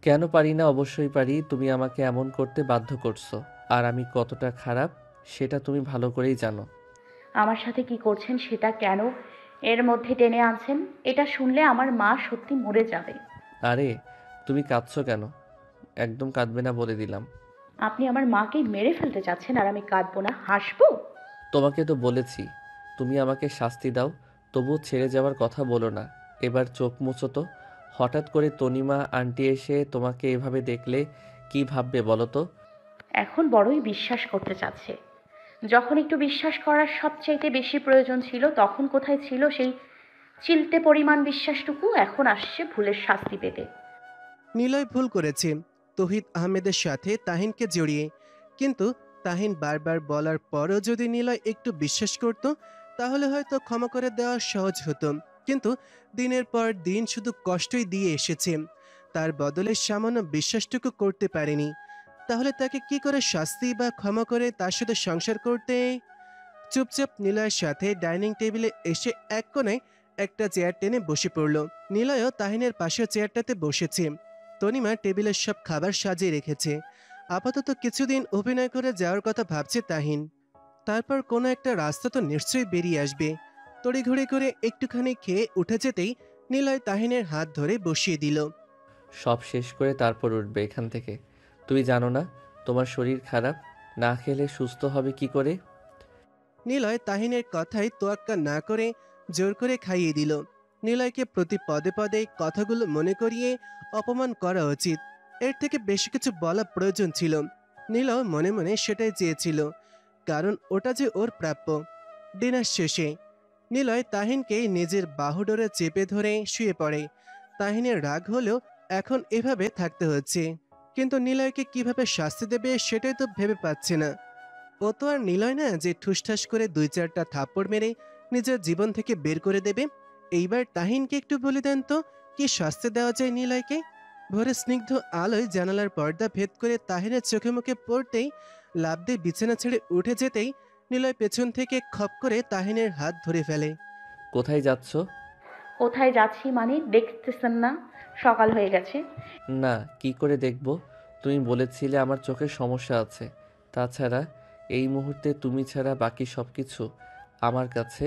কেন পারি না? অবশ্যই পারি। তুমি আমাকে এমন করতে বাধ্য করছো। আর আমি কতটা খারাপ সেটা তুমি ভালো করেই জানো। আমার সাথে কি করছেন সেটা কেন এর মধ্যে টেনে আনছেন? এটা শুনলে আমার মা সত্যি মরে যাবে। আরে, তুমি কাঁদছো কেন? একদম কাঁদবে না বলে দিলাম। আপনি আমার মাকে মেরে ফেলতে চাচ্ছেন আর আমি কাঁদবো না, হাসবো? তোমাকে তো বলেছি তুমি আমাকে শাস্তি দাও, তবুও ছেড়ে যাওয়ার কথা বলো না। এবার চোখ মুছো তো। হঠাৎ করে তনিমা আন্টি এসে তোমাকে এভাবে দেখলে কি ভাববে বলো তো? এখন বড়ই বিশ্বাস করতে চাচ্ছে। যখন একটু বিশ্বাস করার সবচাইতে বেশি প্রয়োজন ছিল তখন কোথায় ছিল সেই চিলতে পরিমাণ বিশ্বাসটুকু? এখন আসছে ভুলের শাস্তি পেতে। নিলয় ভুল করেছে তৌহিদ আহমেদের সাথে তাহিনকে জড়িয়ে, কিন্তু তাহিন বারবার বলার পরও যদি নিলয় একটু বিশ্বাস করত, তাহলে হয়তো ক্ষমা করে দেওয়া সহজ হতো। কিন্তু দিনের পর দিন শুধু কষ্টই দিয়ে এসেছে, তার বদলে সামান্য বিশ্বাসটুকু করতে পারেনি। তাহলে তাকে কি করে শাস্তি বা ক্ষমা করে তার সাথে সংসার করতে? চুপচাপ নিলয়ের সাথে ডাইনিং টেবিলে এসে এক কোণে একটা চেয়ার টেনে বসে পড়ল। নিলয়ও তাহিনের পাশের চেয়ারটাতে বসেছে। তনিমা টেবিলের সব খাবার সাজিয়ে রেখেছে। আপাতত কিছুদিন অভিনয় করে যাওয়ার কথা ভাবছে তাহিন। তারপর কোনো একটা রাস্তা তো নিশ্চয়ই বেরিয়ে আসবে। তড়িঘড়ি করে একটুখানি খেয়ে উঠে যেতেই নিলয় তাহিনের হাত ধরে বসিয়ে দিল। সব শেষ করে তারপর উঠবে এখান থেকে। তুমি জানো না তোমার শরীর খারাপ? না খেলে সুস্থ হবে কি করে? নিলয় তাহিনের কথায় তোয়াক্কা না করে জোর করে খাইয়ে দিল। নিলয়কে প্রতি পদে পদে কথাগুলো মনে করিয়ে অপমান করা উচিত, এর থেকে বেশি কিছু বলা প্রয়োজন ছিল। নীলয় মনে মনে সেটাই চেয়েছিল, কারণ ওটা যে ওর প্রাপ্য। ডিনার শেষে নিলয় তাহিনকে নিজের বাহুডোরে চেপে ধরে শুয়ে পড়ে। তাহিনের রাগ হলেও এখন এভাবে থাকতে হচ্ছে, কিন্তু নিলয়কে কিভাবে শাস্তি দেবে সেটাই তো ভেবে পাচ্ছে না। ও তো আর নিলয় না যে ঠুসঠাস করে দুই চারটা থাপ্পড় মেরে নিজের জীবন থেকে বের করে দেবে। এইবার তাহিনকে একটু বলে দেন তো, কি শাস্তি দেওয়া যায় নিলয়কে? ভোরে স্নিগ্ধ আলোয় জানালার পর্দা ভেদ করে তাহিনের চোখে মুখে পড়তেই লাফ দিয়ে বিছানা ছেড়ে উঠে যেতেই নিলয় পেছন থেকে খপ করে তাহিনের হাত ধরে ফেলে। কোথায় যাচ্ছ? কোথায় যাচ্ছি মানে দেখতেছেন না সকাল হয়ে গেছে? না, কি করে দেখব? তুমি বলেছিলে আমার চোখের সমস্যা আছে। তাছাড়া এই মুহূর্তে তুমি ছাড়া বাকি সব কিছু আমার কাছে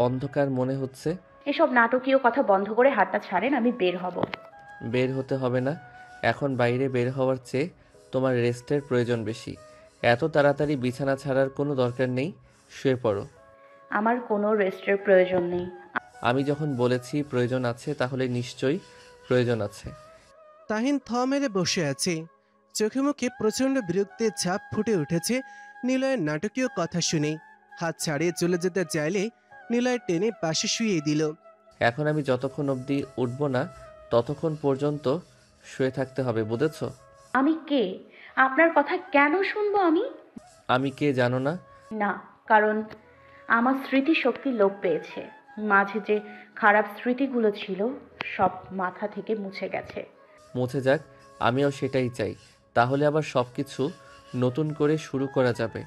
অন্ধকার মনে হচ্ছে। এসব নাটকীয় কথা বন্ধ করে হাতটা ছাড়েন, আমি বের হব। বের হতে হবে না। এখন বাইরে বের হওয়ার চেয়ে তোমার রেস্টের প্রয়োজন বেশি। এত তাড়াতাড়ি বিছানা ছাড়ার কোনো দরকার নেই। শুয়ে পড়ো। আমার কোনো রেস্টের প্রয়োজন নেই। আমি যখন বলেছি প্রয়োজন আছে তাহলে নিশ্চয়ই প্রয়োজন আছে। তাহিন থ মেরে বসে আছে। চোখে মুখে প্রচণ্ড বিরক্তির ছাপ ফুটে উঠেছে নিলয়ের নাটকীয় কথা শুনে। হাত ছাড়িয়ে চলে যেতে চাইলে নিলয় টেনে পাশে শুইয়ে দিল। এখন আমি যতক্ষণ অবধি উঠব না ততক্ষণ পর্যন্ত শুয়ে থাকতে হবে, বুঝেছ? আমি কে? আপনার কথা কেন শুনবো আমি? আমি কে জানো না? না, কারণ আমার স্মৃতিশক্তি লোপ পেয়েছে। মাঝে যে খারাপ স্মৃতিগুলো ছিল সব মাথা থেকে মুছে গেছে। মুছে যাক, আমিও সেটাই চাই। তাহলে আবার সব কিছু নতুন করে শুরু করা যাবে।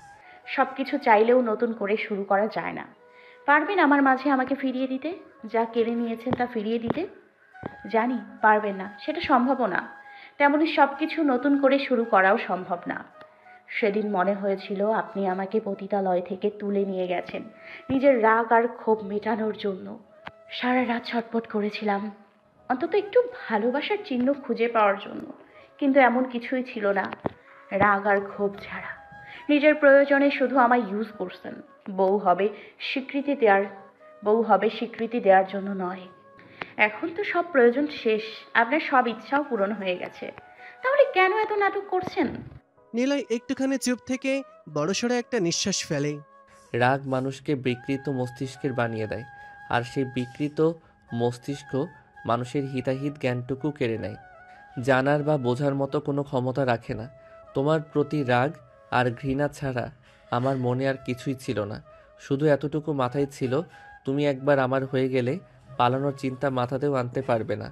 সব কিছু চাইলেও নতুন করে শুরু করা যায় না। পারবেন আমার মাঝে আমাকে ফিরিয়ে দিতে? যা কেড়ে নিয়েছেন তা ফিরিয়ে দিতে? জানি পারবেন না, সেটা সম্ভবও না। তেমনি সব কিছু নতুন করে শুরু করাও সম্ভব না। সেদিন মনে হয়েছিল আপনি আমাকে পতিতালয় থেকে তুলে নিয়ে গেছেন নিজের রাগ আর ক্ষোভ মেটানোর জন্য। সারা রাত ছটফট করেছিলাম অন্তত একটু ভালোবাসার চিহ্ন খুঁজে পাওয়ার জন্য, কিন্তু এমন কিছুই ছিল না। রাগ আর ক্ষোভ ছাড়া নিজের প্রয়োজনে শুধু আমায় ইউজ করছেন। বউ হবে স্বীকৃতি দেওয়ার বউ হবে স্বীকৃতি দেওয়ার জন্য নয়। এখন তো সব প্রয়োজন শেষ, আপনার সব ইচ্ছাও পূরণ হয়ে গেছে, তাহলে কেন এত নাটক করছেন? নিলয় একটুখানি চুপ থেকে বড়সড় একটা নিঃশ্বাস ফেলে। রাগ মানুষকে বিকৃত মস্তিষ্কের বানিয়ে দেয়, আর সেই বিকৃত মস্তিষ্ক মানুষের হিতাহিত জ্ঞানটুকু কেড়ে নেয়। জানার বা বোঝার মতো কোনো ক্ষমতা রাখে না। তোমার প্রতি রাগ আর ঘৃণা ছাড়া আমার মনে আর কিছুই ছিল না। শুধু এতটুকু মাথায় ছিল, তুমি একবার আমার হয়ে গেলে পালানোর চিন্তা মাথাতেও আনতে পারবে না।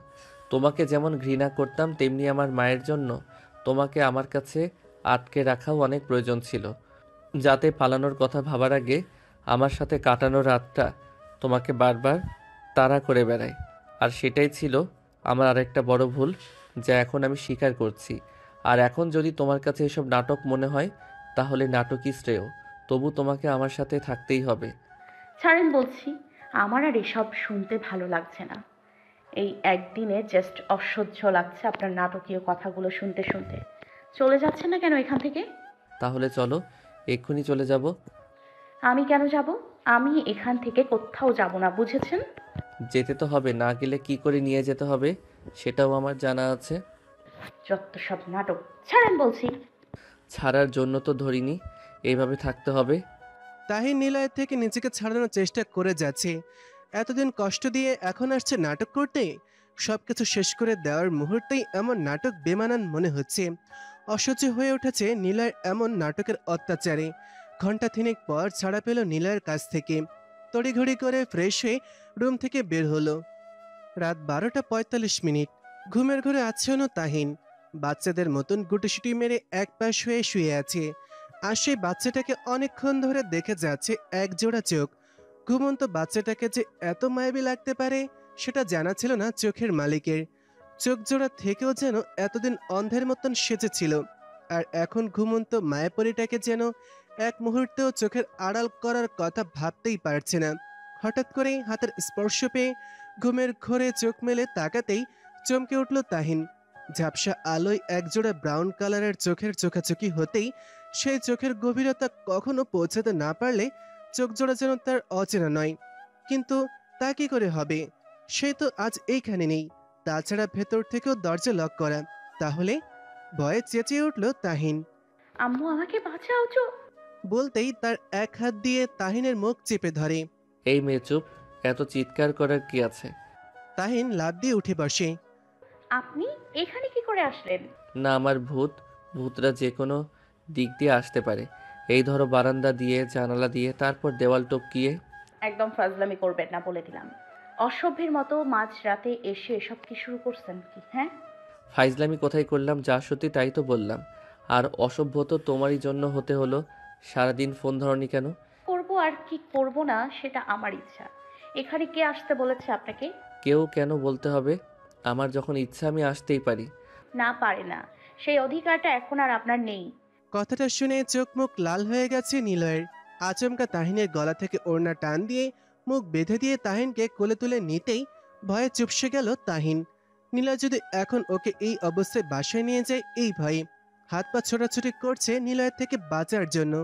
তোমাকে যেমন ঘৃণা করতাম তেমনি আমার মায়ের জন্য তোমাকে আমার কাছে আটকে রাখাও অনেক প্রয়োজন ছিল, যাতে পালানোর কথা ভাবার আগে আমার সাথে কাটানো রাতটা তোমাকে বারবার তাড়া করে বেড়ায়। আর সেটাই ছিল আমার আরেকটা বড় ভুল। যা এখন আমি স্বীকার করছি। আর এখন যদি তোমার কাছে এসব নাটক মনে হয় তাহলে নাটকই শ্রেয়। তবু তোমাকে আমার সাথে থাকতেই হবে। ছাড়েন বলছি, আমার আর এসব শুনতে ভালো লাগছে না। এই একদিনে জাস্ট অসহ্য লাগছে আপনার নাটকীয় কথাগুলো শুনতে শুনতে। চলে যাচ্ছেন না কেন এখান থেকে? তাহলে চলো, এক্ষুনি চলে যাব। আমি কেন যাব? আমি এখান থেকে কোথাও যাব না, বুঝেছেন? যেতে তো হবে, না গেলে কি করে নিয়ে যেতে হবে সেটাও আমার জানা আছে। যত সব নাটক, ছাড়েন বলছি। ছাড়ার জন্য তো ধরিনি এইভাবে থাকতে হবে। তাহিন নিলয়ের থেকে নিজেকে ছাড়ানোর চেষ্টা করে যাচ্ছে। এতদিন কষ্ট দিয়ে এখন আসছে নাটক করতে। সবকিছু শেষ করে দেওয়ার মুহূর্তেই এমন নাটক বেমানান মনে হচ্ছে। অসহ্য হয়ে উঠেছে নিলয়ের এমন নাটকের অত্যাচারে। ঘন্টা তিনেক পর ছাড়া পেল নিলয়ের কাছ থেকে। তড়িঘড়ি করে ফ্রেশ হয়ে রুম থেকে বের হলো। রাত 12:45। ঘুমের ঘরে আচ্ছন্ন তাহিন। বাচ্চাদের মতন গুটিসুটি মেরে এক পাশ হয়ে শুয়ে আছে। আর সেই বাচ্চাটাকে অনেকক্ষণ ধরে দেখে যাচ্ছে এক জোড়া চোখ। ঘুমন্ত বাচ্চাটাকে যে এত মায়াবী লাগতে পারে সেটা জানা ছিল না চোখের মালিকের। চোখ জোড়া থেকেও যেন এতদিন অন্ধের মতন সেজেছিল। আর এখন ঘুমন্ত মায়াপরীটাকে যেন এক মুহূর্তেও চোখের আড়াল করার কথা ভাবতেই পারছে না। হঠাৎ করেই হাতের স্পর্শ পেয়ে ঘুমের ঘোরে চোখ মেলে তাকাতেই চমকে উঠল তাহিন। ঝাপসা আলোয় একজোড়া ব্রাউন কালারের চোখের চোখাচোখি হতেই সেই চোখের গভীরতা কখনো পৌঁছাতে না পারলে চোখ জোড়া যেন তার অচেনা নয়। কিন্তু তা কি করে হবে? সে তো আজ এইখানে নেই। তাছাড়া ভেতর থেকেও দরজা লক করা। তাহলে ভয়ে চেঁচিয়ে উঠল তাহিন। আম্মু আমাকে বাঁচাও বলতেই তার এক হাত দিয়ে তাহিনের মুখ চেপে ধরে। এই মেয়ে চুপ, এত চিৎকার করার কি আছে? তাহিন লাফ দিয়ে উঠে বসে। আপনি এখানে কি করে আসলেন? না, আমার ভূতরা যে কোনো দিক দিয়ে আসতে পারে। এই ধরো বারান্দা দিয়ে, জানালা দিয়ে, তারপর দেওয়াল টপকিয়ে। একদম ফাজলামি করবেন না বলে দিলাম। অসভ্যের মতো মাঝরাতে এসে এসব কি শুরু করছেন কি, হ্যাঁ? ফাইজলামি কোথায় করলাম, যা সত্যি তাই তো বললাম। আর অসভ্য তো তোমারই জন্য হতে হলো। সারাদিন ফোন ধরনি কেন? করব আর কি করব না সেটা আমার ইচ্ছা। এখানে কে আসতে বলেছে আপনাকে? কেউ কেন বলতে হবে? আমার যখন ইচ্ছা আমি আসতেই পারি। না, পারে না। সেই অধিকারটা এখন আর আপনার নেই। কথাটা শুনে চোখ মুখ লাল হয়ে গেছে নিলয়ের। আচমকা তাহিনের গলা থেকে ওড়না টান দিয়ে মুখ বেঁধে দিয়ে তাহিনকে কোলে তুলে নিতেই ভয়ে চুপসে গেল তাহিন। নিলয় যদি এখন ওকে এই অবস্থায় বাসায় নিয়ে যায় এই ভয়ে। হাত পা ছোটাছুটি করছে নিলয়ের থেকে বাঁচার জন্য।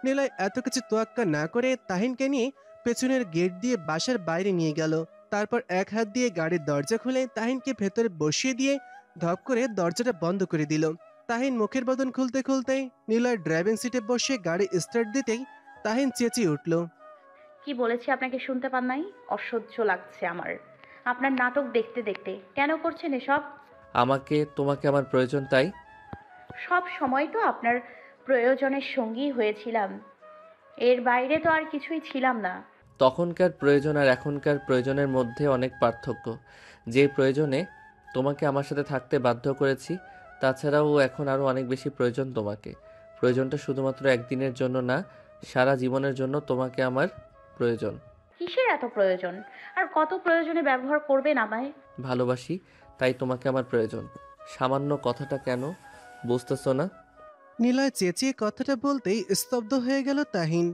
নিলয় এত কিছু তোয়াক্কা না করে তাহিনকে নিয়ে পেছনের গেট দিয়ে বাসার বাইরে নিয়ে গেল। তারপর এক হাত দিয়ে গাড়ির দরজা খুলে তাহিনকে ভেতরে বসিয়ে দিয়ে ধপ করে দরজাটা বন্ধ করে দিল। তাহিন মুখের বদন খুলতে খুলতেই নিলয় ড্রাইভিং সিটে বসে গাড়ি স্টার্ট দিতেই তাহিন চেঁচিয়ে উঠল। কি বলেছি আপনাকে শুনতে পান নাই? অসহ্য লাগছে আমার আপনার নাটক দেখতে দেখতে। কেন করছেন এসব? তোমাকে আমার প্রয়োজন তাই। সব সময় তো আপনার প্রয়োজনের সঙ্গী হয়েছিলাম, এর বাইরে তো আর কিছুই ছিলাম না। তখনকার প্রয়োজন আর এখনকার প্রয়োজনের মধ্যে অনেক পার্থক্য। যে প্রয়োজনে তোমাকে আমার সাথে থাকতে বাধ্য করেছি, তাছাড়াও এখন আরও অনেক বেশি প্রয়োজন তোমাকে। প্রয়োজনটা শুধুমাত্র একদিনের জন্য না, সারা জীবনের জন্য তোমাকে আমার প্রয়োজন। কিসের এত প্রয়োজন? আর কত প্রয়োজনে ব্যবহার করবেন আমায়? ভালোবাসি, তাই তোমাকে আমার প্রয়োজন। সামান্য কথাটা কেন বুঝতেছো না? নিলয় চেঁচিয়ে কথাটা বলতেই স্তব্ধ হয়ে গেল তাহিন।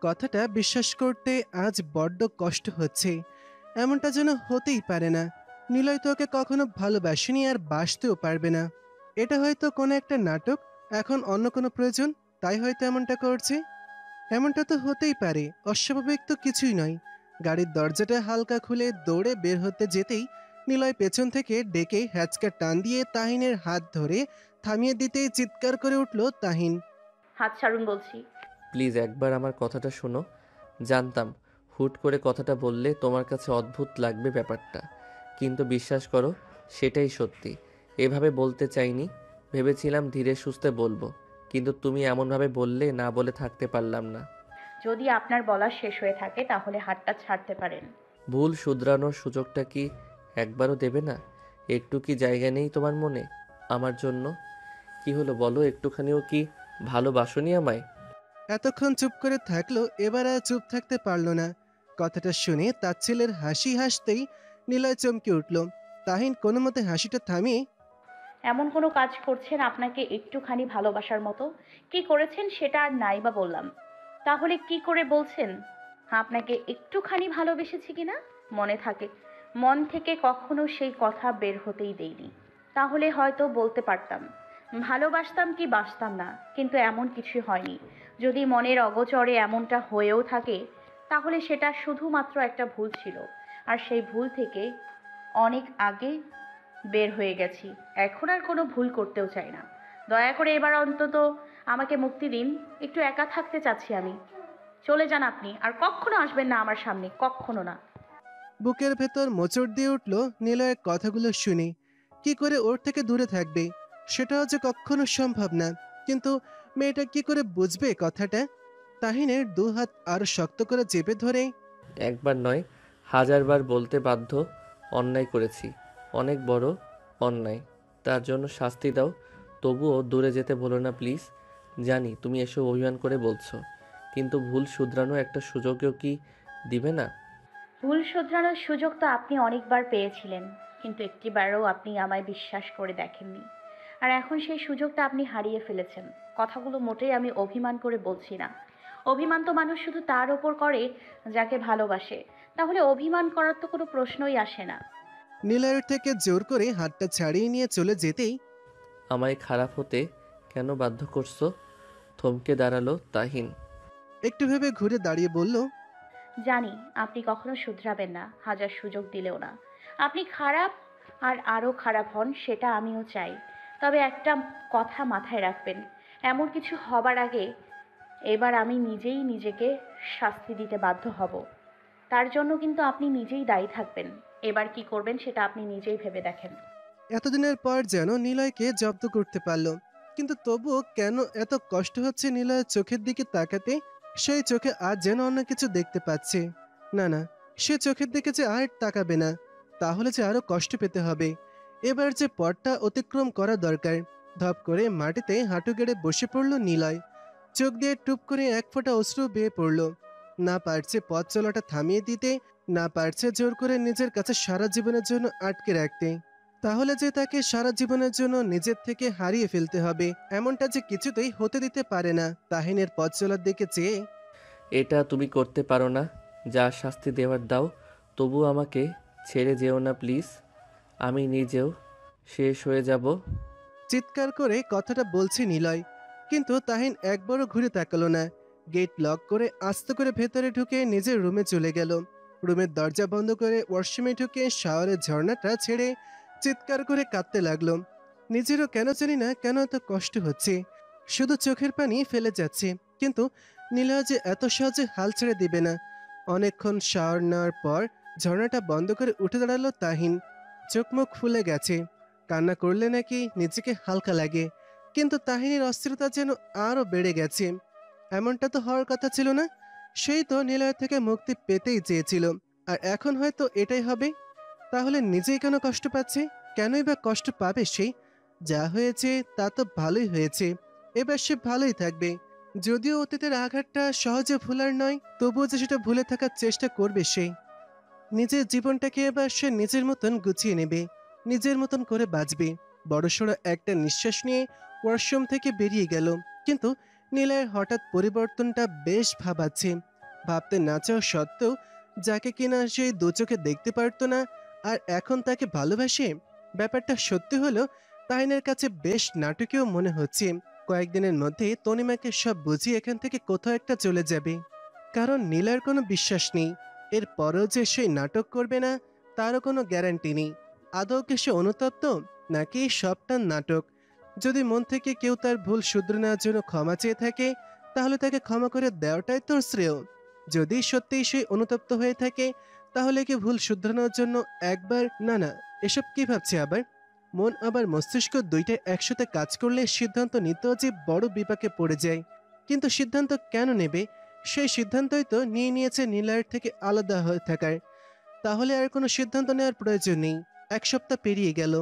কথাটা বিশ্বাস করতে আজ বড্ড কষ্ট হচ্ছে। এমনটা যেন হতেই পারে না। নিলয় তো ওকে কখনো ভালোবাসেনি আর বাসতেও পারবে না। এটা হয়তো কোনো একটা নাটক, এখন অন্য কোনো প্রয়োজন, তাই হয়তো এমনটা করছে। এমনটা তো হতেই পারে, অস্বাভাবিক তো কিছুই নয়। গাড়ির দরজাটা হালকা খুলে দৌড়ে বের হতে যেতেই নিলয় পেছন থেকে ডেকে হ্যাচকা টান দিয়ে তাহিনের হাত ধরে থামিয়ে দিতেই চিৎকার করে উঠল তাহিন। হাত ছাড়ুন বলছি। প্লিজ একবার আমার কথাটা শোনো। জানতাম হুট করে কথাটা বললে তোমার কাছে অদ্ভুত লাগবে ব্যাপারটা, কিন্তু বিশ্বাস করো সেটাই সত্যি। এভাবে বলতে চাইনি, ভেবেছিলাম ধীরে সুস্থে বলবো, কিন্তু তুমি এমনভাবে বললে না বলে থাকতে পারলাম না। যদি আপনার বলা শেষ হয়ে থাকে তাহলে হাতটা ছাড়তে পারেন। ভুল শুধরানোর সুযোগটা কি একবারও দেবে না? একটু কি জায়গা নেই তোমার মনে আমার জন্য? কি হলো বলো, একটুখানিও কি ভালোবাসোনি আমায়? এতক্ষণ চুপ করে থাকলো, এবার আর চুপ থাকতে পারল না। কথাটা শুনে তার ছেলের হাসি হাসতেই নিলয় চমকে উঠল। তাহিন কোনো মতে হাসিটা থামিয়ে এমন কোনো কাজ করছেন আপনাকে একটুখানি ভালোবাসার মতো? কি করেছেন সেটা আর নাই বা বললাম। তাহলে কি করে বলছেন আপনাকে একটুখানি ভালোবেসেছি কিনা? মনে থাকে, মন থেকে কখনো সেই কথা বের হতেই দেইনি। তাহলে হয়তো বলতে পারতাম ভালোবাসতাম কি বাসতাম না, কিন্তু এমন কিছু হয়নি। যদি মনের অগোচরে এমনটা হয়েও থাকে, তাহলে সেটা শুধুমাত্র একটা ভুল ছিল, আর সেই ভুল থেকে অনেক আগে বের হয়ে গেছি। এখন আর কোনো ভুল করতেও চাই না। দয়া করে এবার অন্তত আমাকে মুক্তি দিন। একটু একা থাকতে চাচ্ছি আমি। চলে যান আপনি, আর কখনো আসবেন না আমার সামনে, কখনো না। বুকের ভেতর মোচড় দিয়ে উঠল নিলয়ের কথাগুলো শুনে। কি করে ওর থেকে দূরে থাকবে সেটাও যে কখনো সম্ভব না। কিন্তু মেয়েটা কি করে বুঝবে কথাটা? তাহিনের দু হাত আরো শক্ত করে চেপে ধরে একবার নয়, হাজারবার বলতে বাধ্য। অন্যায় করেছি, অনেক বড় অন্যায়। তার জন্য শাস্তি দাও, তবুও দূরে যেতে বলো না প্লিজ। জানি তুমি এসব অভিমান করে বলছো, কিন্তু ভুল শুধরানো একটা সুযোগও কি দিবে না? ভুল শুধরানোর সুযোগ তো আপনি অনেকবার পেয়েছিলেন, কিন্তু একটিবারও আপনি আমায় বিশ্বাস করে দেখেননি। আর এখন সেই সুযোগটা আপনি হারিয়ে ফেলেছেন। কথাগুলো মোটেই আমি অভিমান করে বলছি না। অভিমান তো মানুষ শুধু তার ওপর করে যাকে ভালোবাসে। তাহলে অভিমান করার তো কোনো প্রশ্নই আসে না। নিলয়ের থেকে জোর করে হাতটা ছাড়িয়ে নিয়ে চলে যেতেই আমায় খারাপ হতে কেন বাধ্য করছো? থমকে দাঁড়ালো তাহিন। একটু ভেবে ঘুরে দাঁড়িয়ে বলল, জানি আপনি কখনো শুধরাবেন না, হাজার সুযোগ দিলেও না। আপনি খারাপ, আর আরও খারাপ হন, সেটা আমিও চাই। তবে একটা কথা মাথায় রাখবেন, এমন কিছু হবার আগে এবার আমি নিজেই নিজেকে শাস্তি দিতে বাধ্য হব। তার জন্য কিন্তু আপনি নিজেই দায়ী থাকবেন। এবার কি করবেন সেটা আপনি নিজেই ভেবে দেখেন। এতদিনের পর যেন নিলয়কে জব্দ করতে পারল। কিন্তু তবুও কেন এত কষ্ট হচ্ছে নিলয়ের চোখের দিকে তাকাতে? সেই চোখে আজ যেন অন্য কিছু দেখতে পাচ্ছে। না না, সে চোখের দিকে যে আর তাকাবে না, তাহলে যে আরো কষ্ট পেতে হবে। এবার যে পথটা অতিক্রম করা দরকার। ধপ করে মাটিতে হাঁটু গেড়ে বসে পড়ল নিলয়। চোখ দিয়ে টুপ করে এক ফোঁটা অশ্রু বেয়ে পড়ল। না পারছে পথ চলাটা থামিয়ে দিতে, না পারছে জোর করে নিজের কাছে সারা জীবনের জন্য আটকে রাখতে। তাহলে যে তাকে সারা জীবনের জন্য নিজের থেকে হারিয়ে ফেলতে হবে, এমনটা যে কিছুতেই হতে দিতে পারে না। তাহিনের পথ চলার দিকে চেয়ে এটা তুমি করতে পারো না, যা শাস্তি দেওয়ার দাও, তবু আমাকে ছেড়ে যেও না প্লিজ। আমি নিজেও শেষ হয়ে যাব। চিৎকার করে কথাটা বলছে নিলয়, কিন্তু তাহিন একবারও ঘুরে তাকালো না। গেট লক করে আস্তে করে ভেতরে ঢুকে নিজের রুমে চলে গেল। রুমের দরজা বন্ধ করে ওয়াশরুমে ঢুকে শাওয়ারের ঝর্ণাটা ছেড়ে চিৎকার করে কাঁদতে লাগলো। নিজেরও কেন জানি না কেন এত কষ্ট হচ্ছে, শুধু চোখের পানি ফেলে যাচ্ছে। কিন্তু নিলয় যে এত সহজে হাল ছেড়ে দিবে না। অনেকক্ষণ শাওয়ার নেওয়ার পর ঝর্ণাটা বন্ধ করে উঠে দাঁড়ালো তাহিন। চোখ মুখ ফুলে গেছে। কান্না করলে নাকি নিজেকে হালকা লাগে, কিন্তু তাহিনীর অস্থিরতা যেন আরো বেড়ে গেছে। এমনটা তো হওয়ার কথা ছিল না। সেই তো নিলয় থেকে মুক্তি পেতেই চেয়েছিল, আর এখন হয়তো এটাই হবে। তাহলে নিজেই কেন কষ্ট পাচ্ছে? কেনই বা কষ্ট পাবে সে? যা হয়েছে তা তো ভালোই হয়েছে, এবার সে ভালোই থাকবে। যদিও অতীতের আঘাতটা সহজে ভুলার নয়, তবুও যে সেটা ভুলে থাকার চেষ্টা করবে সে। নিজের জীবনটাকে এবার সে নিজের মতন গুছিয়ে নেবে, নিজের মতন করে বাঁচবে। বড়সড় একটা নিঃশ্বাস নিয়ে ওয়াশরুম থেকে বেরিয়ে গেল। কিন্তু নীলয়ের হঠাৎ পরিবর্তনটা বেশ ভাবাচ্ছে। ভাবতে না চাওয়া সত্ত্বেও যাকে কিনা সে দু চোখে দেখতে পারতো না, আর এখন তাকে ভালোবাসে, ব্যাপারটা সত্যি হলো তাহিনের কাছে বেশ নাটকীয় মনে হচ্ছে। কয়েকদিনের মধ্যে তনিমাকে সব বুঝিয়ে এখান থেকে কোথাও একটা চলে যাবে, কারণ নীলার কোনো বিশ্বাস নেই এর পরেও যে সে নাটক করবে না, তারও কোনো গ্যারান্টি নেই। আদৌ কি সে অনুতপ্ত, নাকি সবটা নাটক? যদি মন থেকে কেউ তার ভুল শুধরে নেওয়ার জন্য ক্ষমা চেয়ে থাকে, তাহলে তাকে ক্ষমা করে দেওয়াটাই তোর শ্রেয়। যদি সত্যিই সে অনুতপ্ত হয়ে থাকে, তাহলে কি ভুল শুধরানোর জন্য একবার না না, এসব কি ভাবছে আবার? মন আবার মস্তিষ্ক দুইটাই একসাথে কাজ করলে সিদ্ধান্ত নিতেও যে বড় বিপাকে পড়ে যায়। কিন্তু সিদ্ধান্ত কেন নেবে? সেই সিদ্ধান্তই তো নিয়ে নিয়েছে নীলয়ের থেকে আলাদা হয়ে থাকার। তাহলে আর কোনো সিদ্ধান্ত নেওয়ার প্রয়োজন নেই। এক সপ্তাহ পেরিয়ে গেল।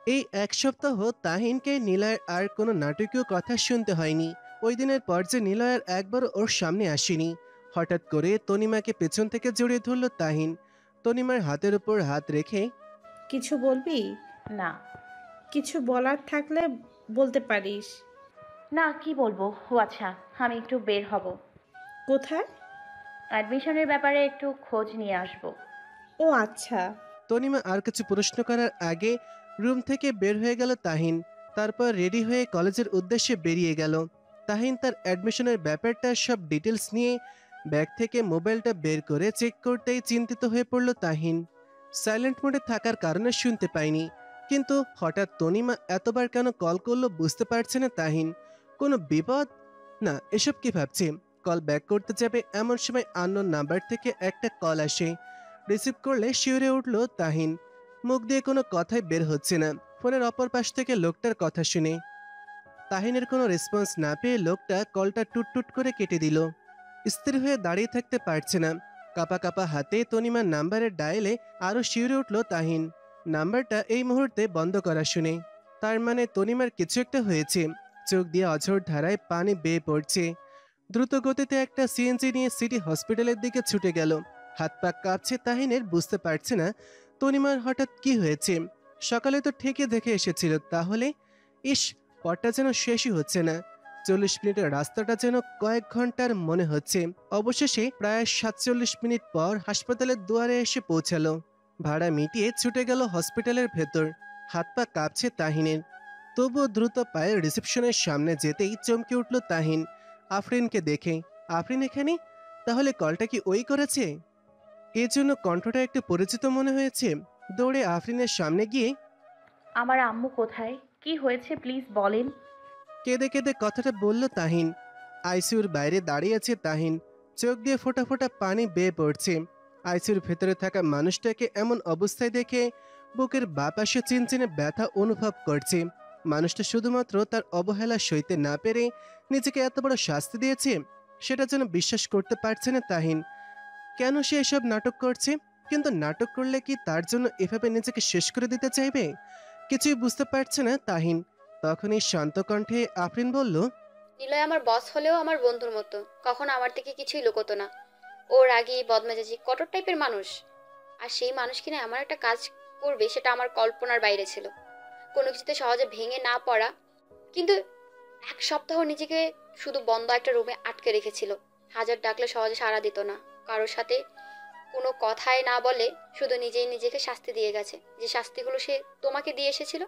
এই এক সপ্তাহ তাহিনকে নীলয়ের আর কোনো নাটকীয় কথা শুনতে হয়নি। ওই দিনের পর যে নীলয়ের একবার ওর সামনে আসেনি। হঠাৎ করে তনিমাকে পেছন থেকে জড়িয়ে ধরল তাহিন। তনিমার হাতের উপর হাত রেখে কিছু বলবি? না। কিছু বলার থাকলে বলতে পারিস। না, কি বলবো? ও আচ্ছা, আমি একটু বের হব। কোথায়? অ্যাডমিশনের ব্যাপারে একটু খোঁজ নিয়ে আসবো। ও আচ্ছা। তনিমা আর কিছু প্রশ্ন করার আগে রুম থেকে বের হয়ে গেল তাহিন। তারপর রেডি হয়ে কলেজের উদ্দেশ্যে বেরিয়ে গেল। তাহিন তার অ্যাডমিশনের ব্যাপারটা সব ডিটেলস নিয়ে ব্যাগ থেকে মোবাইলটা বের করে চেক করতেই চিন্তিত হয়ে পড়ল তাহিন। সাইলেন্ট মোডে থাকার কারণে শুনতে পায়নি, কিন্তু হঠাৎ তনিমা এতবার কেন কল করলো বুঝতে পারছে না তাহিন। কোনো বিপদ? না, এসব কি ভাবছে? কল ব্যাক করতে যাবে এমন সময় আননোন নাম্বার থেকে একটা কল আসে। রিসিভ করলে শিউরে উঠল তাহিন। মুখ দিয়ে কোনো কথাই বের হচ্ছে না ফোনের অপর পাশ থেকে লোকটার কথা শুনে। তাহিনের কোনো রেসপন্স না পেয়ে লোকটা কলটা টুট করে কেটে দিল। স্থির হয়ে দাঁড়িয়ে থাকতে পারছে না। কাপা কাপা হাতে তনিমার নাম্বারের ডায়ালে আরও শিউরে উঠল তাহিন। নাম্বারটা এই মুহূর্তে বন্ধ করা শুনে। তার মানে তনিমার কিছু একটা হয়েছে। চোখ দিয়ে অঝোর ধারায় পানি বেয়ে পড়ছে। দ্রুত গতিতে একটা সিএনজি নিয়ে সিটি হসপিটালের দিকে ছুটে গেল। হাত পা কাঁপছে তাহিনের, বুঝতে পারছে না তনিমার হঠাৎ কি হয়েছে। সকালে তো ঠিকই দেখে এসেছিল, তাহলে ইস, পথটা যেন শেষই হচ্ছে না। 40 মিনিটের রাস্তাটা যেন কয়েক ঘন্টার মনে হচ্ছে। অবশেষে প্রায় 47 মিনিট পর হাসপাতালের দুয়ারে এসে পৌঁছালো। ভাড়া মিটিয়ে ছুটে গেল হসপিটালের ভেতর। হাত পা কাঁপছে তাহিনের, তবুও দ্রুত পায়ে রিসেপশনের সামনে যেতেই চমকে উঠল তাহিন আফরিনকে দেখে। আফরিন এখানে? তাহলে কলটা কি ওই করেছে? এর জন্য কণ্ঠটা একটু পরিচিত মনে হয়েছে। দৌড়ে আফরিনের সামনে গিয়ে আমার আম্মু কোথায়? কি হয়েছে প্লিজ বলেন। কেঁদে কেঁদে কথাটা বলল তাহিন। আইসিইউর বাইরে দাঁড়িয়ে আছে তাহিন। চোখ দিয়ে ফোঁটা ফোঁটা পানি বেয়ে পড়ছে। আইসিইউর ভেতরে থাকা মানুষটাকে এমন অবস্থায় দেখে বুকের বাঁ পাশে চিনচিনে ব্যথা অনুভব করছে। মানুষটা শুধুমাত্র তার অবহেলা সইতে না পেরে নিজেকে এত বড় শাস্তি দিয়েছে, সেটা যেন বিশ্বাস করতে পারছে না তাহিন। কেন সে এসব নাটক করছে? কিন্তু নাটক করলে কি তার জন্য এভাবে নিজেকে শেষ করে দিতে চাইবে? কিছুই বুঝতে পারছে না তাহিন। তখনই শান্ত কণ্ঠে আফরিন বলল, নিলয় আমার বস হলেও আমার বন্ধুর মতো, কখনো আমার থেকে কিছুই লুকোতো না। ও রাগী, বদমেজাজি, কঠোর টাইপের মানুষ। আর সেই মানুষ কিনা এমন একটা কাজ করবে সেটা আমার কল্পনার বাইরে ছিল। কোনো কিছুতে সহজে ভেঙে না পড়া। কিন্তু 1 সপ্তাহ নিজেকে শুধু বন্ধ একটা রুমে আটকে রেখেছিল। হাজার ডাকলে সহজে সাড়া দিত না। কারোর সাথে কোনো কথাই না বলে শুধু নিজেই নিজেকে শাস্তি দিয়ে গেছে, যে শাস্তিগুলো সে তোমাকে দিয়ে এসেছিল।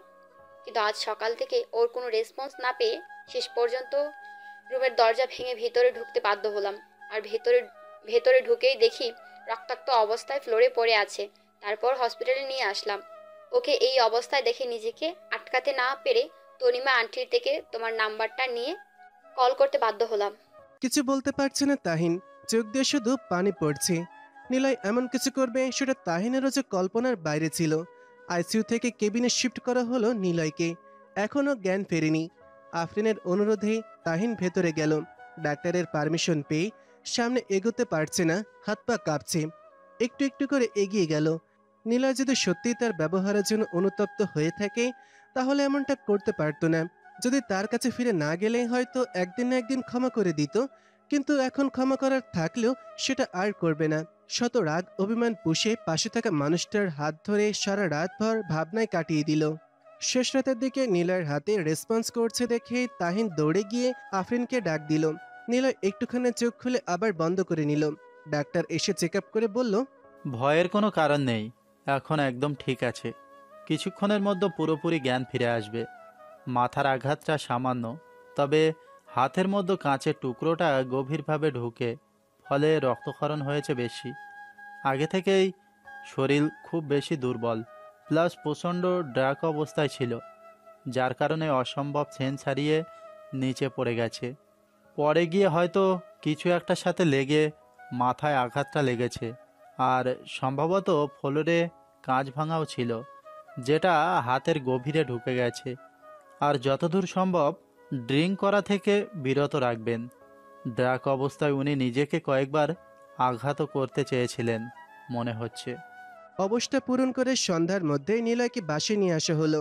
কিন্তু আজ সকাল থেকে ওর কোনো রেসপন্স না পেয়ে শেষ পর্যন্ত রুমের দরজা ভেঙে ভেতরে ঢুকতে বাধ্য হলাম। আর ভেতরে ভেতরে ঢুকেই দেখি রক্তাক্ত অবস্থায় ফ্লোরে পড়ে আছে। তারপর হসপিটালে নিয়ে আসলাম। ওকে এই অবস্থায় দেখে নিজেকে আটকাতে না পেরে তনিমা আন্টির থেকে তোমার নাম্বারটা নিয়ে কল করতে বাধ্য হলাম। কিছু বলতে পারছে না তাহিন। চোখ দিয়ে শুধু পানি পড়ছে। নিলয় এমন কিছু করবে সেটা তাহিনেরও যে কল্পনার বাইরে ছিল। আইসিইউ থেকে কেবিনে শিফট করা হলো নিলয়কে। এখনও জ্ঞান ফেরেনি। আফরিনের অনুরোধে তাহিন ভেতরে গেল। ডাক্তারের পারমিশন পেয়ে সামনে এগোতে পারছে না, হাত পা কাঁপছে। একটু একটু করে এগিয়ে গেল। নিলয় যদি সত্যিই তার ব্যবহারের জন্য অনুতপ্ত হয়ে থাকে, তাহলে এমনটা করতে পারতো না। যদি তার কাছে ফিরে না গেলে হয়তো একদিন না একদিন ক্ষমা করে দিত, কিন্তু এখন ক্ষমা করার থাকলেও সেটা আর করবে না। শত রাগ অভিমান পুষে পাশে থাকা মানুষটার হাত ধরে সারা রাতভর ভাবনায় কাটিয়ে দিল। শেষ রাতের দিকে নিলয়ের হাতে রেসপন্স করছে দেখে তাহিন দৌড়ে গিয়ে আফরিনকে ডাক দিল। নিলয় একটুখানি চোখ খুলে আবার বন্ধ করে নিল। ডাক্তার এসে চেক আপ করে বলল, ভয়ের কোনো কারণ নেই, এখন একদম ঠিক আছে। কিছুক্ষণের মধ্যে পুরোপুরি জ্ঞান ফিরে আসবে। মাথার আঘাতটা সামান্য, তবে হাতের মধ্যে কাঁচের টুকরোটা গভীরভাবে ঢুকে ফলে রক্তক্ষরণ হয়েছে বেশি। আগে থেকেই শরীর খুব বেশি দুর্বল, প্লাস প্রচণ্ড ড্রাগ অবস্থায় ছিল, যার কারণে অসম্ভব সেন্স হারিয়ে নিচে পড়ে গেছে। পরে গিয়ে হয়তো কিছু একটার সাথে লেগে মাথায় আঘাতটা লেগেছে। আর সম্ভবত ফ্লোরে কাঁচ ভাঙাও ছিল, যেটা হাতের গভীরে ঢুকে গেছে। আর যতদূর সম্ভব ড্রিঙ্ক করা থেকে বিরত রাখবেন। ড্রাগ অবস্থায় উনি নিজেকে কয়েকবার আঘাতও করতে চেয়েছিলেন মনে হচ্ছে। অবস্থা পূরণ করে সন্ধ্যার মধ্যে নিলয়কে বাসায় নিয়ে আসা হলো।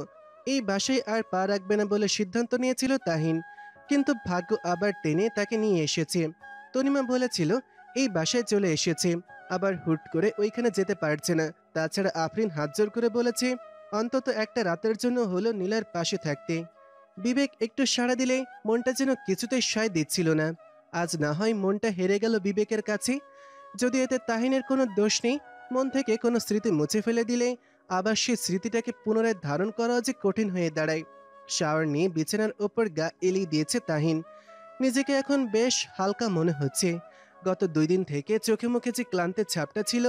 এই বাসায় আর পা রাখবে না বলে সিদ্ধান্ত নিয়েছিল তাহিন, কিন্তু ভাগ্য আবার টেনে তাকে নিয়ে এসেছে। তনিমা বলেছিল এই বাসায় চলে এসেছে, আবার হুট করে ওইখানে যেতে পারছে না। তাছাড়া আফরিন হাত জোর করে বলেছে অন্তত একটা রাতের জন্য হলো নীলার পাশে থাকতে। বিবেক একটু সাড়া দিলে মনটা যেন কিছুতেই সায় দিচ্ছিল না। আজ না হয় মনটা হেরে গেল বিবেকের কাছে। যদি এতে তাহিনের কোনো দোষ নেই, মন থেকে কোনো স্মৃতি মুছে ফেলে দিলে আবার সেই স্মৃতিটাকে পুনরায় ধারণ করাও যে কঠিন হয়ে দাঁড়ায়। শাওয়ার নিয়ে বিছানার ওপর গা এলিয়ে দিয়েছে তাহিন। নিজেকে এখন বেশ হালকা মনে হচ্ছে। গত 2 দিন থেকে চোখে মুখে যে ক্লান্তের ছাপটা ছিল,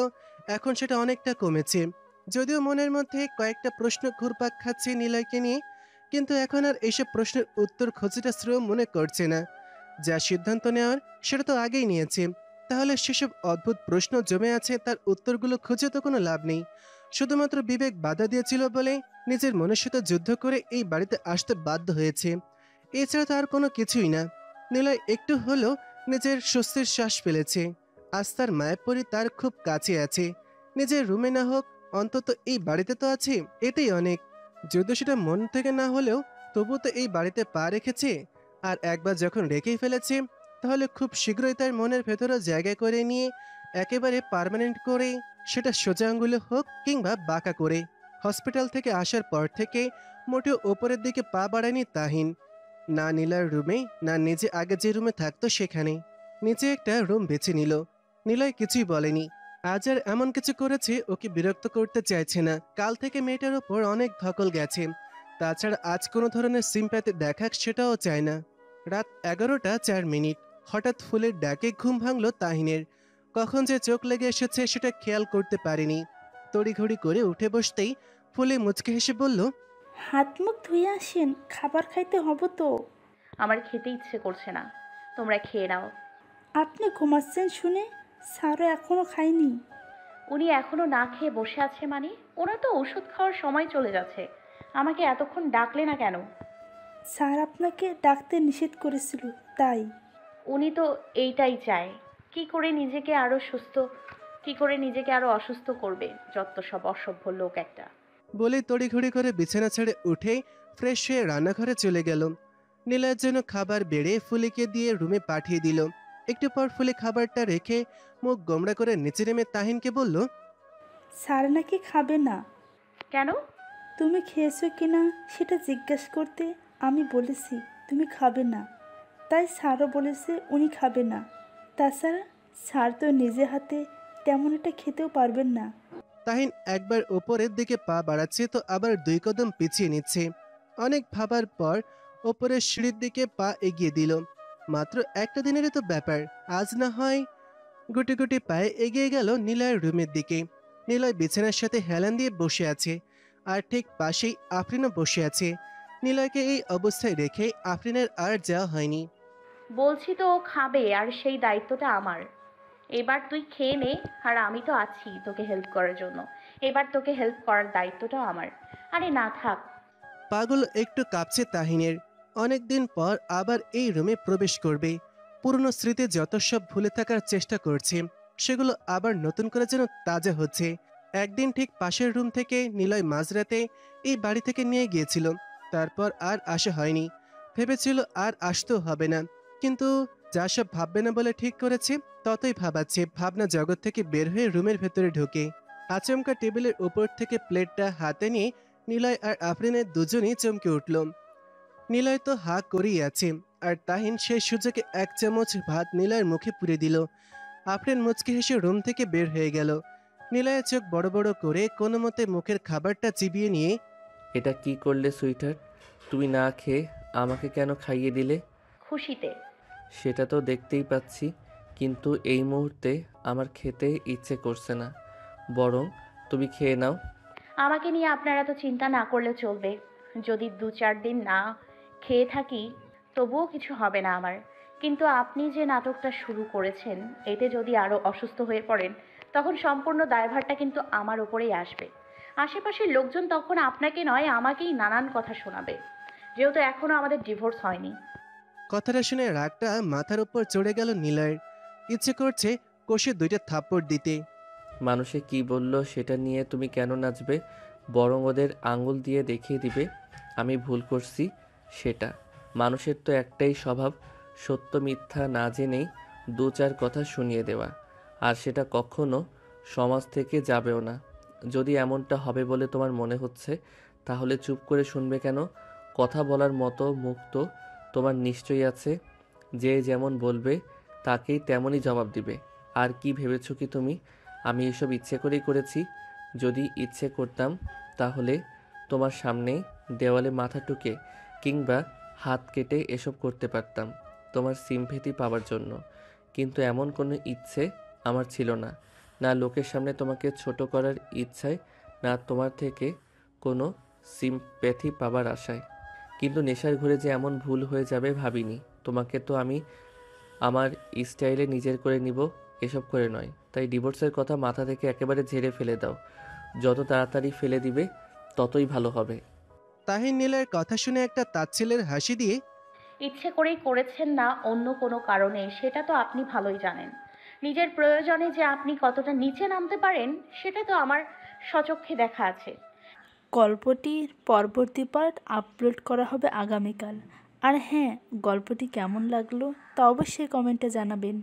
এখন সেটা অনেকটা কমেছে। যদিও মনের মধ্যে কয়েকটা প্রশ্ন ঘুরপাক খাচ্ছে নিলয়কে নিয়ে, কিন্তু এখন আর এসব প্রশ্নের উত্তর খোঁজাটা শ্রেয় মনে করছে না। যা সিদ্ধান্ত নেওয়ার সেটা তো আগেই নিয়েছে। তাহলে সেসব অদ্ভুত প্রশ্ন জমে আছে, তার উত্তরগুলো খুঁজে তো কোনো লাভ নেই। শুধুমাত্র বিবেক বাধা দিয়েছিল বলে নিজের মনের সাথে যুদ্ধ করে এই বাড়িতে আসতে বাধ্য হয়েছে। এছাড়া তো আর কোনো কিছুই না। নিলয় একটু হলেও নিজের স্বস্তির শ্বাস ফেলেছে। আজ তার মায়াপুরী তার খুব কাছে আছে। নিজের রুমে না হোক, অন্তত এই বাড়িতে তো আছে, এটাই অনেক। যদিও সেটা মন থেকে না হলেও তবু তো এই বাড়িতে পা রেখেছে। আর একবার যখন রেখেই ফেলেছে, তাহলে খুব শীঘ্রই তার মনের ভেতরে জায়গা করে নিয়ে একেবারে পার্মানেন্ট করে, সেটা সোজা আঙ্গুলে হোক কিংবা বাঁকা করে। হসপিটাল থেকে আসার পর থেকে মোটেও ওপরের দিকে পা বাড়ায়নি তাহিন। না নীলার রুমে, না নিজে আগে যে রুমে থাকতো সেখানে। নিচে একটা রুম বেছে নিল। নিলয় কিছুই বলেনি। আজ আর এমন কিছু করেছে ওকে বিরক্ত করতে চাইছে না। কাল থেকে মেয়েটার ওপর অনেক ধকল গেছে। তাছাড়া আজ কোনো ধরনের সিম্প্যাথি দেখাক সেটাও চায় না। রাত 11টা 4 মিনিট। হঠাৎ ফুলের ডাকে ঘুম ভাঙল তাহিনের। কখন যে চোখ লেগে এসেছে সেটা খেয়াল করতে পারেনি। তড়িঘড়ি করে উঠে বসতেই ফুলে মুচকে হেসে বলল, হাত মুখ ধুয়ে আসেন, খাবার খাইতে হব তো। আমার খেতে ইচ্ছে করছে না, তোমরা খেয়ে নাও। আপনি ঘুমাচ্ছেন শুনে স্যারও এখনো খায়নি। উনি এখনো না খেয়ে বসে আছে মানে? ওনার তো ওষুধ খাওয়ার সময় চলে যাচ্ছে। আমাকে এতক্ষণ ডাকলে না কেন? স্যার আপনাকে ডাকতে নিষেধ করেছিল তাই। উনি তো এইটাই চায়। কি করে নিজেকে আরো অসুস্থ করবে? যত সব অসভ্য লোক একটা। বলে তড়িঘড়ি করে বিছানা ছেড়ে উঠে ফ্রেশ হয়ে রান্নাঘরে চলে গেল। নীলার জন্য খাবার বেড়ে ফুলিকে দিয়ে রুমে পাঠিয়ে দিল। একটু পর ফুলি খাবারটা রেখে মুখ গোমড়া করে নিচে নেমে তাহিনকে বলল, স্যার নাকি খাবে না। কেন? তুমি খেয়েছো কিনা সেটা জিজ্ঞেস করতে আমি বলেছি তুমি খাবে না, তাই স্যারও বলেছে উনি খাবে না। তাছাড়া স্যার তো নিজে হাতে তেমন একটা খেতেও পারবেন না। তাহিন একবার ওপরের দিকে পা বাড়াচ্ছে তো আবার 2 কদম পিছিয়ে নিচ্ছে। অনেক ভাবার পর ওপরের সিঁড়ির দিকে পা এগিয়ে দিল। মাত্র একটা দিনেরই তো ব্যাপার। আজ না হয়। গুটি গুটি পায়ে এগিয়ে গেল নিলয়ের রুমের দিকে। নিলয় বিছানার সাথে হেলান দিয়ে বসে আছে, আর ঠিক পাশেই আফরিনও বসে আছে। নিলয়কে এই অবস্থায় রেখে আফরিনের আর যাওয়া হয়নি। বলছি তো ও খাবে, আর সেই দায়িত্বটা আমার। এবার তুই খেয়ে নে, আর আমি তো আছি তোকে হেল্প করার জন্য। এবার তোকে হেল্প করার দায়িত্বটাও আমার। আরে না থাক। পাগল একটু কাঁপছে তাহিনের। অনেকদিন পর আবার এই রুমে প্রবেশ করবে। পুরনো স্মৃতি যত সব ভুলে থাকার চেষ্টা করছে, সেগুলো আবার নতুন করে যেন তাজা হচ্ছে। একদিন ঠিক পাশের রুম থেকে নিলয় মাঝরাতে এই বাড়ি থেকে নিয়ে গিয়েছিল। তারপর আর আসা হয়নি। ভেবেছিল আর আসতেও হবে না, কিন্তু যা সব ভাববে না বলে ঠিক করেছে, ততই ভাবাচ্ছে। ভাবনা জগৎ থেকে বের হয়ে রুমের ভেতরে ঢোকে। আচমকা টেবিলের উপর থেকে প্লেটটা হাতে নিয়ে নিলয় আর আফরিনের দুজনেই চমকে উঠল। নিলয় তো হা করেই আছে, আর তাহিন সেই সুযোগে 1 চামচ ভাত নিলয়ের মুখে পুরে দিল। আফরিন মুচকি হেসে রুম থেকে বের হয়ে গেল। নিলয়ের চোখ বড় বড় করে কোনো মতে মুখের খাবারটা চিবিয়ে নিয়ে, এটা কি করলে সুইটার? তুমি না খেয়ে আমাকে কেন খাইয়ে দিলে? খুশিতে। সেটা তো দেখতেই পাচ্ছি, কিন্তু এই মুহূর্তে আমার খেতে ইচ্ছে করছে না। বরং তুমি খেয়ে নাও। আমাকে নিয়ে আপনারা তো চিন্তা না করলে চলবে। যদি 2-4 দিন না খেয়ে থাকি তবুও কিছু হবে না আমার। কিন্তু আপনি যে নাটকটা শুরু করেছেন, এতে যদি আরও অসুস্থ হয়ে পড়েন, তখন সম্পূর্ণ দায়ভারটা কিন্তু আমার ওপরেই আসবে। আশেপাশের লোকজন তখন আপনাকে নয় আমাকেই নানান কথা শোনাবে, যেহেতু এখনও আমাদের ডিভোর্স হয়নি। কথাটা শুনে রাগটা মাথার উপর চড়ে গেল নিলয়ের। ইচ্ছে করছে কষে 2টা থাপ্পড় দিতে। মানুষে কি বলল সেটা নিয়ে তুমি কেন নাচবে? বরং ওদের আঙুল দিয়ে দেখিয়ে দিবে আমি ভুল করছি সেটা। মানুষের তো একটাই স্বভাব, সত্য মিথ্যা না জেনেই 2-4 কথা শুনিয়ে দেওয়া। আর সেটা কখনো সমাজ থেকে যাবেও না। যদি এমনটা হবে বলে তোমার মনে হচ্ছে তাহলে চুপ করে শুনবে কেন? কথা বলার মতো মুখ তো তোমার নিশ্চয়ই আছে। যে যেমন বলবে তাকেই তেমনই জবাব দিবে। আর কি ভেবেছো কি তুমি আমি এসব ইচ্ছে করেই করেছি? যদি ইচ্ছে করতাম তাহলে তোমার সামনে দেওয়ালে মাথা ঠুকে কিংবা হাত কেটে এসব করতে পারতাম তোমার সিম্প্যাথি পাওয়ার জন্য। কিন্তু এমন কোনো ইচ্ছে আমার ছিল না। না লোকের সামনে তোমাকে ছোট করার ইচ্ছায়, না তোমার থেকে কোনো সিম্প্যাথি পাবার আশায়। কিন্তু নেশার ঘুরে যে এমন ভুল হয়ে যাবে ভাবিনি। তোমাকে তো আমি আমার স্টাইলে নিজের করে নিব, এসব করে নয়। তাই ডিভোর্সের কথা মাথা থেকে একেবারে ঝেড়ে ফেলে দাও। যত তাড়াতাড়ি ফেলে দিবে ততই ভালো হবে। তাহিন নিলয়ের কথা শুনে একটা তাচ্ছিল্যের হাসি দিয়ে ইচ্ছে করেই করেছেন না অন্য কোনো কারণে সেটা তো আপনি ভালোই জানেন। নিজের প্রয়োজনে যে আপনি কতটা নিচে নামতে পারেন সেটা তো আমার স্বচক্ষে দেখা আছে। গল্পটির পরবর্তী পার্ট আপলোড করা হবে আগামীকাল। আর হ্যাঁ, গল্পটি কেমন লাগলো তা অবশ্যই কমেন্টে জানাবেন।